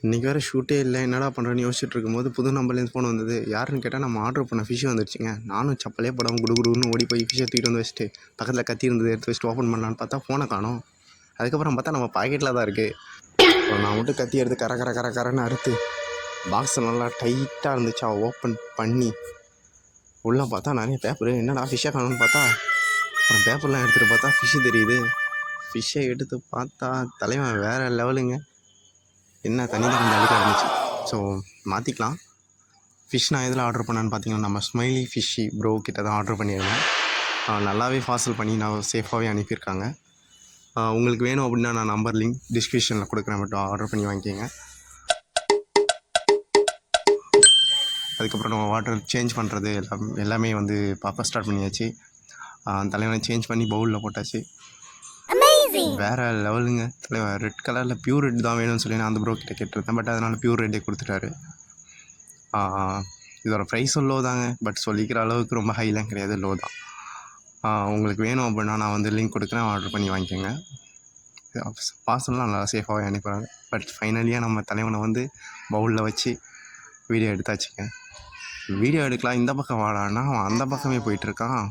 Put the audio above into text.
இன்றைக்கி வேறு ஷூட்டே இல்லை, என்னடா பண்ணுறேன்னு யோசிச்சுட்டு இருக்கும்போது புது நம்பர்லேருந்து ஃபோன் வந்தது. யாருன்னு கேட்டால் நம்ம ஆர்டர் பண்ண ஃபிஷ் வந்துடுச்சுங்க. நானும் சப்பலே போடாமல் குடுகுடுன்னு ஓடி போய் ஃபிஷ்ஷை தூக்கிட்டு வந்து வச்சுட்டு பக்கத்தில் கத்தி இருந்தது எடுத்து வச்சுட்டு ஓப்பன் பண்ணலான்னு பார்த்தா ஃபோனை காணோம். அதுக்கப்புறம் பார்த்தா நம்ம பாக்கெட்டில் தான் இருக்குது. அப்புறம் நான் மட்டும் கத்தி எடுத்து கரன்னு அறுத்து பாக்ஸ் நல்லா டைட்டாக இருந்துச்சா ஓப்பன் பண்ணி உள்ளே பார்த்தா நிறைய பேப்பரு. என்னடா ஃபிஷ்ஷை காணோன்னு பார்த்தா அப்புறம் பேப்பர்லாம் எடுத்துகிட்டு பார்த்தா ஃபிஷ்ஷு தெரியுது. ஃபிஷ்ஷை எடுத்து பார்த்தா தலைவன் வேறு லெவலுங்க. என்ன தண்ணி தான் கொஞ்சம் அழுக்காக இருந்துச்சு. ஸோ மாற்றிக்கலாம். ஃபிஷ் நான் எதில் ஆர்டர் பண்ணேன்னு பார்த்தீங்கன்னா நம்ம ஸ்மைலி ஃபிஷ்ஷி ப்ரோ கிட்ட தான் ஆர்டர் பண்ணியிருந்தேன். நல்லாவே பார்சல் பண்ணி நான் சேஃபாகவே அனுப்பியிருக்காங்க. உங்களுக்கு வேணும் அப்படின்னா நான் நம்பர் லிங்க் டிஸ்கிரிப்ஷனில் கொடுக்குறேன், மட்டும் ஆர்டர் பண்ணி வாங்கிக்கோங்க. அதுக்கப்புறம் நம்ம வாட்டர் சேஞ்ச் பண்ணுறது எல்லாமே வந்து பார்க்க ஸ்டார்ட் பண்ணியாச்சு. தலைவனை சேஞ்ச் பண்ணி பவுலில் போட்டாச்சு. வேறு லெவலுங்க. தலைவன் ரெட் கலரில் பியூர் ரெட் தான் வேணும்னு சொல்லி நான் அந்த ப்ரோ கிட்ட கேட்டிருந்தேன். பட் அதனால் பியூர் ரெட்டே கொடுத்துட்டாரு. இதோட ப்ரைஸும் லோ தாங்க. பட் சொல்லிக்கிற அளவுக்கு ரொம்ப ஹைலாம் கிடையாது, லோ தான். உங்களுக்கு வேணும் அப்படின்னா நான் வந்து லிங்க் கொடுக்குறேன், ஆர்டர் பண்ணி வாங்கிக்கோங்க. பார்சல்லாம் நல்லா சேஃபாகவே அனுப்புகிறாங்க. பட் ஃபைனலியாக நம்ம தலைவனை வந்து பவுலில் வச்சு வீடியோ எடுத்தாச்சுங்க. வீடியோ எடுக்கலாம் இந்த பக்கம் வாடான்னா அவன் அந்த பக்கமே போயிட்டுருக்கான்.